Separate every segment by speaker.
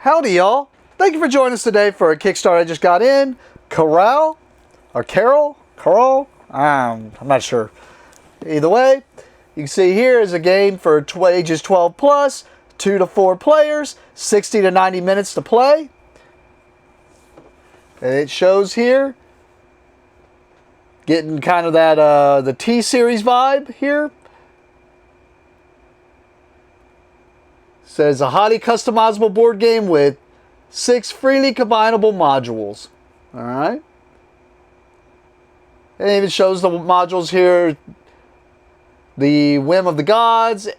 Speaker 1: Howdy y'all. Thank you for joining us today for a Kickstarter I just got in. Caral? Or Caral? I'm not sure. Either way, you can see here is a game for ages 12 plus, 2 to 4 players, 60 to 90 minutes to play. And it shows here, getting kind of that the T-Series vibe here. Says a highly customizable board game with 6 freely combinable modules. Alright. It even shows the modules here. The Whim of the Gods,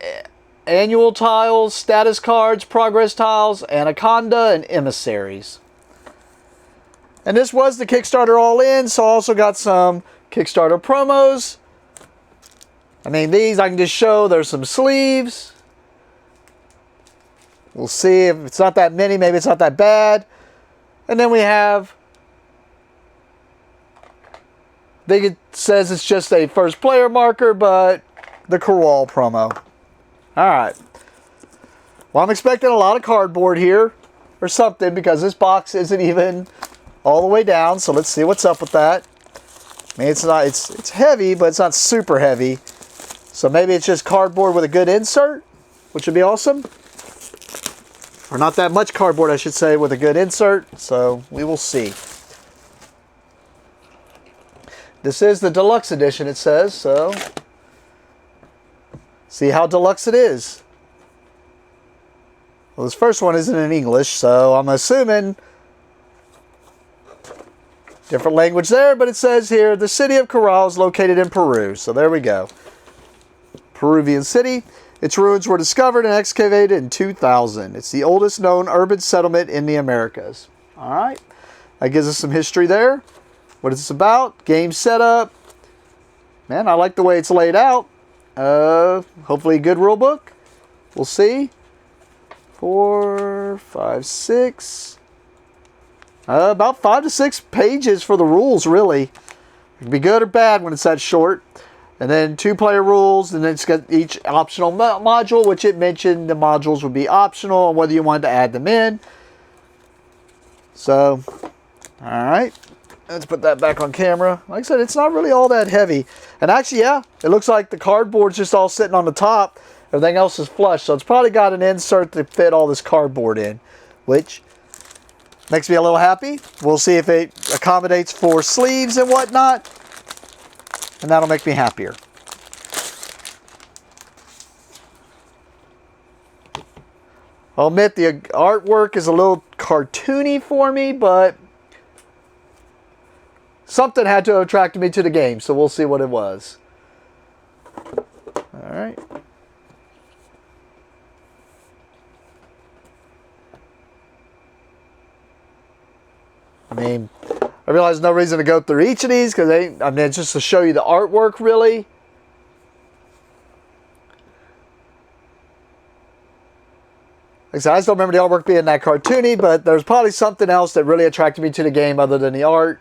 Speaker 1: Annual Tiles, Status Cards, Progress Tiles, Anaconda, and Emissaries. And this was the Kickstarter all in, so I also got some Kickstarter promos. I mean, these I can just show. There's some sleeves. We'll see if it's not that many, maybe it's not that bad. And then we have, I think it says it's just a first player marker, but the Caral promo. Alright. Well, I'm expecting a lot of cardboard here, or something, because this box isn't even all the way down, so let's see what's up with that. I mean, it's heavy, but it's not super heavy. So maybe it's just cardboard with a good insert, which would be awesome. Or not that much cardboard, I should say, with a good insert. So we will see. This is the deluxe edition, it says. So see how deluxe it is. Well, this first one isn't in English, so I'm assuming different language there. But it says here, the city of Caral is located in Peru. So there we go. Peruvian city. Its ruins were discovered and excavated in 2000. It's the oldest known urban settlement in the Americas. All right. That gives us some history there. What is this about? Game setup. Man, I like the way it's laid out. Hopefully a good rule book. We'll see. 4, 5, 6. About 5 to 6 pages for the rules, really. It can be good or bad when it's that short. And then 2-player rules, and then it's got each optional module, which it mentioned the modules would be optional, and whether you wanted to add them in. So, alright. Let's put that back on camera. Like I said, it's not really all that heavy. And actually, yeah, it looks like the cardboard's just all sitting on the top. Everything else is flush. So it's probably got an insert to fit all this cardboard in, which makes me a little happy. We'll see if it accommodates for sleeves and whatnot. And that'll make me happier. I'll admit the artwork is a little cartoony for me, but something had to have attracted me to the game, so we'll see what it was. Alright. I mean, I realize there's no reason to go through each of these because I mean, it's just to show you the artwork, really. Like I said, I just don't remember the artwork being that cartoony, but there's probably something else that really attracted me to the game other than the art.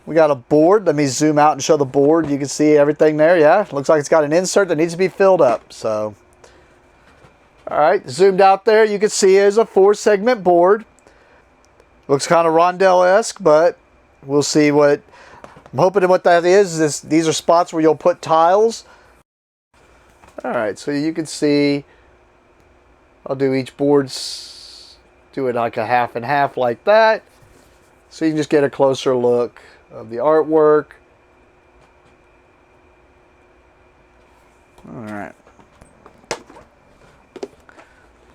Speaker 1: We got a board. Let me zoom out and show the board. You can see everything there. Yeah, looks like it's got an insert that needs to be filled up. So, all right, zoomed out there. You can see it is a 4-segment board. Looks kind of rondelle-esque, but we'll see what I'm hoping what that is. These are spots where you'll put tiles. All right, so you can see. I'll do each board. Do it like a half and half like that, so you can just get a closer look of the artwork. Alright. Put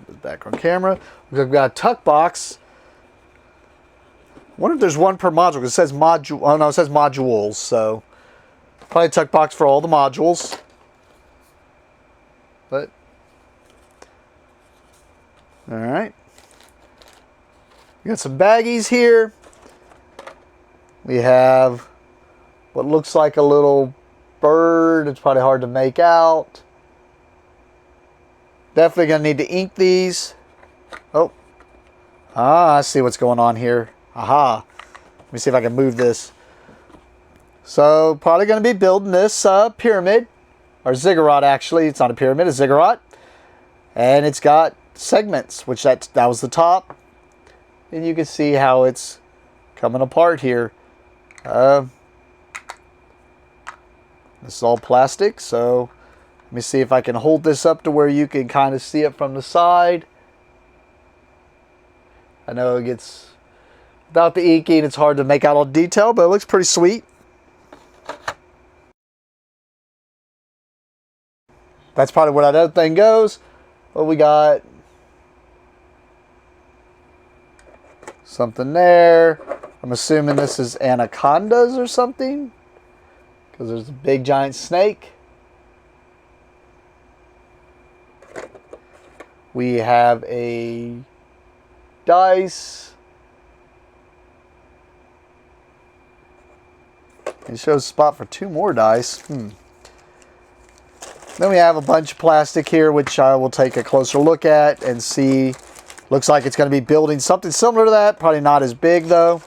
Speaker 1: this back on camera. We've got a tuck box. I wonder if there's one per module, because it says module. Oh no, it says modules, so probably a tuck box for all the modules. But alright. We got some baggies here. We have what looks like a little bird. It's probably hard to make out. Definitely going to need to ink these. Oh. I see what's going on here. Aha. Let me see if I can move this. So, probably going to be building this pyramid. Or ziggurat, actually. It's not a pyramid, a ziggurat. And it's got segments, which that was the top. And you can see how it's coming apart here. This is all plastic, so let me see if I can hold this up to where you can kind of see it from the side. I know it gets, without the inking, it's hard to make out all detail, but it looks pretty sweet. That's probably where that other thing goes. But we got something there. I'm assuming this is anacondas or something, because there's a big giant snake. We have a dice. It shows a spot for 2 more dice. Then we have a bunch of plastic here, which I will take a closer look at and see. Looks like it's going to be building something similar to that. Probably not as big, though.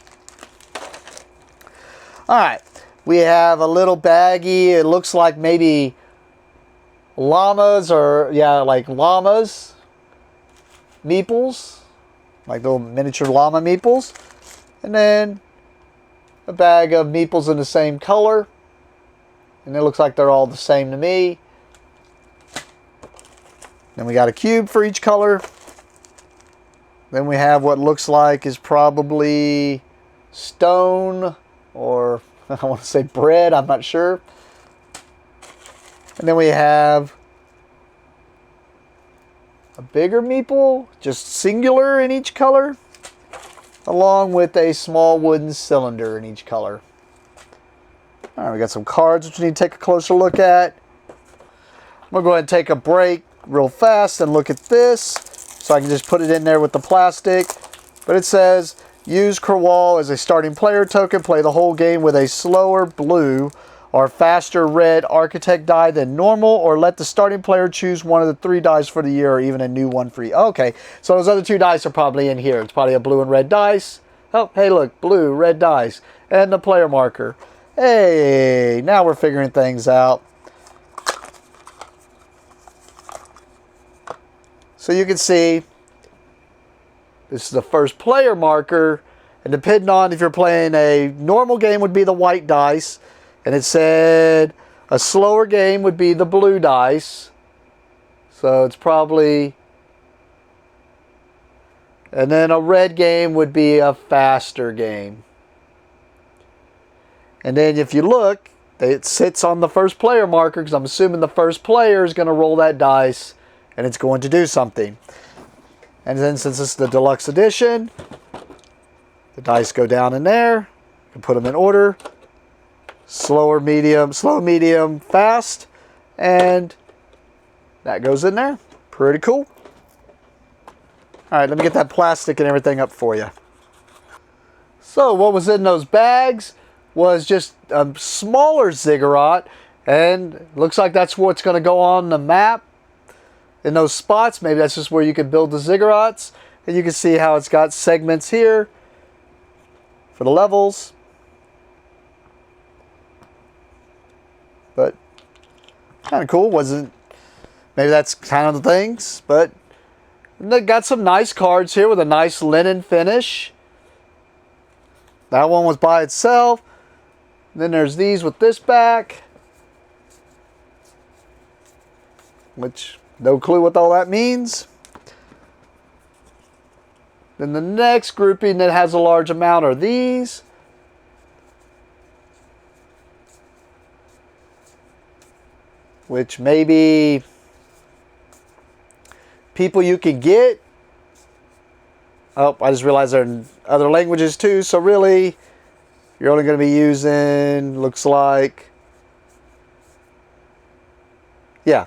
Speaker 1: All right. We have a little baggie. It looks like maybe llamas or, yeah, like llamas. Meeples. Like little miniature llama meeples. And then a bag of meeples in the same color. And it looks like they're all the same to me. Then we got a cube for each color. Then we have what looks like is probably stone or I want to say bread, I'm not sure. And then we have a bigger meeple, just singular in each color, along with a small wooden cylinder in each color. All right, we got some cards which we need to take a closer look at. I'm going to go ahead and take a break real fast and look at this. So I can just put it in there with the plastic. But it says, use Caral as a starting player token. Play the whole game with a slower blue or faster red architect die than normal. Or let the starting player choose one of the 3 dice for the year or even a new one for you. Okay, so those other 2 dice are probably in here. It's probably a blue and red dice. Oh, hey look, blue, red dice. And the player marker. Hey, now we're figuring things out. So you can see, this is the first player marker, and depending on if you're playing a normal game would be the white dice, and it said a slower game would be the blue dice. So it's probably, and then a red game would be a faster game. And then if you look, it sits on the first player marker, because I'm assuming the first player is going to roll that dice and it's going to do something. And then since this is the deluxe edition, the dice go down in there. You can put them in order. Slower, medium, slow, medium, fast. And that goes in there. Pretty cool. All right, let me get that plastic and everything up for you. So what was in those bags was just a smaller ziggurat. And looks like that's what's going to go on the map. In those spots, maybe that's just where you can build the ziggurats. And you can see how it's got segments here for the levels. But kind of cool. Wasn't, maybe that's kind of the things. But they got some nice cards here with a nice linen finish. That one was by itself. And then there's these with this back. Which, no clue what all that means. Then the next grouping that has a large amount are these. Which maybe people you can get. Oh, I just realized they're in other languages too. So really, you're only going to be using, looks like, yeah,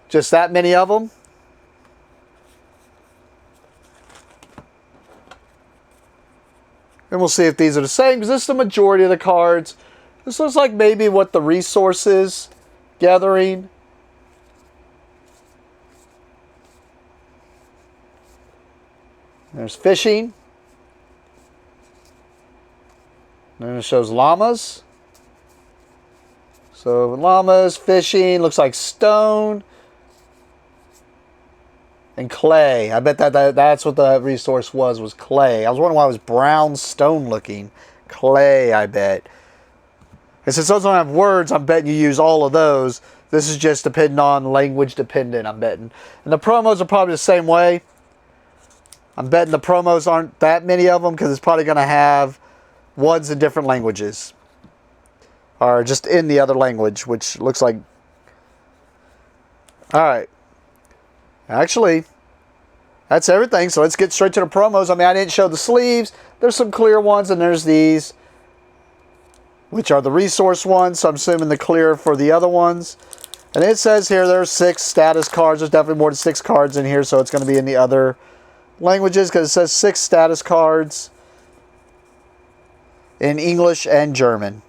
Speaker 1: just that many of them. And we'll see if these are the same, because this is the majority of the cards. This looks like maybe what the resources gathering. There's fishing. Then it shows llamas. So llamas, fishing, looks like stone. And clay. I bet that's what the resource was clay. I was wondering why it was brown stone looking. Clay, I bet. And since those don't have words, I'm betting you use all of those. This is just depending on language dependent, I'm betting. And the promos are probably the same way. I'm betting the promos aren't that many of them because it's probably going to have ones in different languages. Or just in the other language, which looks like... Alright. Actually, that's everything. So let's get straight to the promos. I mean, I didn't show the sleeves. There's some clear ones, and there's these, which are the resource ones. So I'm assuming the clear for the other ones. And it says here there's 6 status cards. There's definitely more than 6 cards in here, so it's going to be in the other languages because it says 6 status cards in English and German.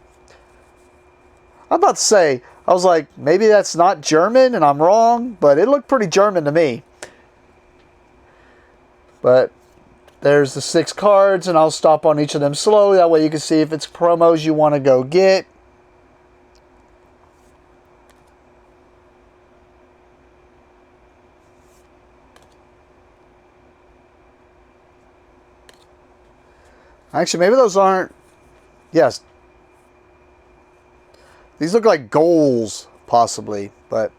Speaker 1: I'm about to say, I was like, maybe that's not German and I'm wrong, but it looked pretty German to me. But there's the 6 cards, and I'll stop on each of them slowly. That way you can see if it's promos you want to go get. Actually, maybe those aren't... Yes. These look like goals, possibly. But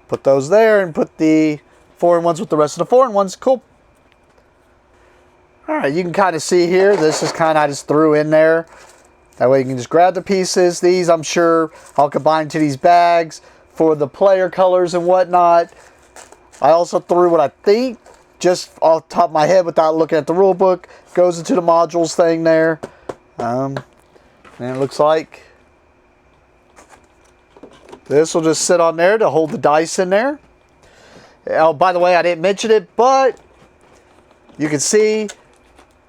Speaker 1: put those there and put the foreign ones with the rest of the foreign ones. Cool. Alright, you can kind of see here. This is kind of I just threw in there. That way you can just grab the pieces. These, I'm sure, I'll combine to these bags for the player colors and whatnot. I also threw what I think, just off the top of my head without looking at the rule book, goes into the modules thing there. And it looks like this will just sit on there to hold the dice in there. Oh, by the way, I didn't mention it, but you can see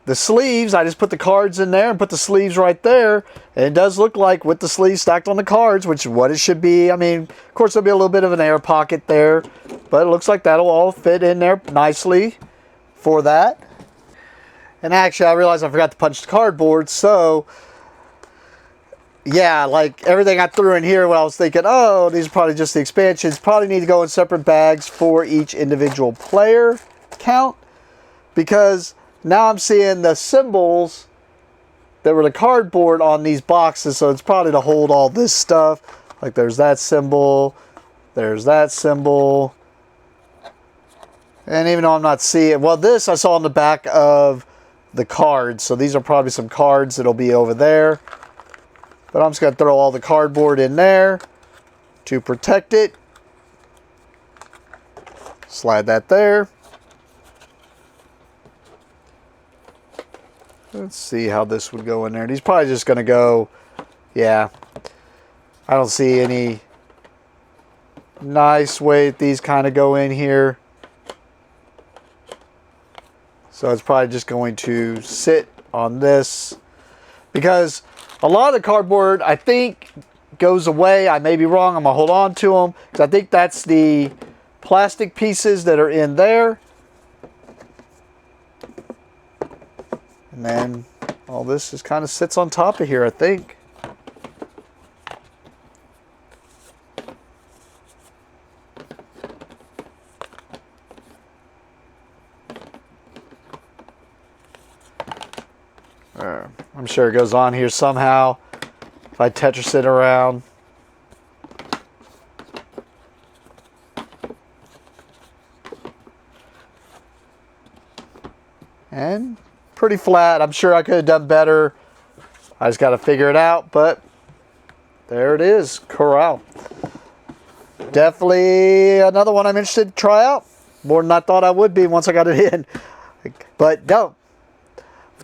Speaker 1: the sleeves. I just put the cards in there and put the sleeves right there. And it does look like with the sleeves stacked on the cards, which is what it should be. I mean, of course, there'll be a little bit of an air pocket there, but it looks like that'll all fit in there nicely for that. And actually, I realized I forgot to punch the cardboard, so yeah, like everything I threw in here when I was thinking, oh, these are probably just the expansions, probably need to go in separate bags for each individual player count, because now I'm seeing the symbols that were the cardboard on these boxes, so it's probably to hold all this stuff. Like there's that symbol, there's that symbol, and even though I'm not seeing, well, this I saw on the back of the cards, so these are probably some cards that'll be over there. But I'm just going to throw all the cardboard in there to protect it. Slide that there. Let's see how this would go in there. He's probably just going to go, yeah. I don't see any nice way that these kind of go in here. So it's probably just going to sit on this. Because a lot of the cardboard, I think, goes away. I may be wrong. I'm going to hold on to them. Because I think that's the plastic pieces that are in there. And then all this just kind of sits on top of here, I think. I'm sure it goes on here somehow if I Tetris it around. And pretty flat. I'm sure I could have done better. I just got to figure it out, but there it is, Caral. Definitely another one I'm interested to try out. More than I thought I would be once I got it in. But don't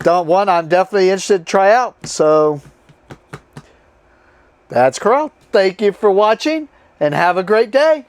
Speaker 1: one I'm definitely interested to try out. So that's Caral. Thank you for watching and have a great day.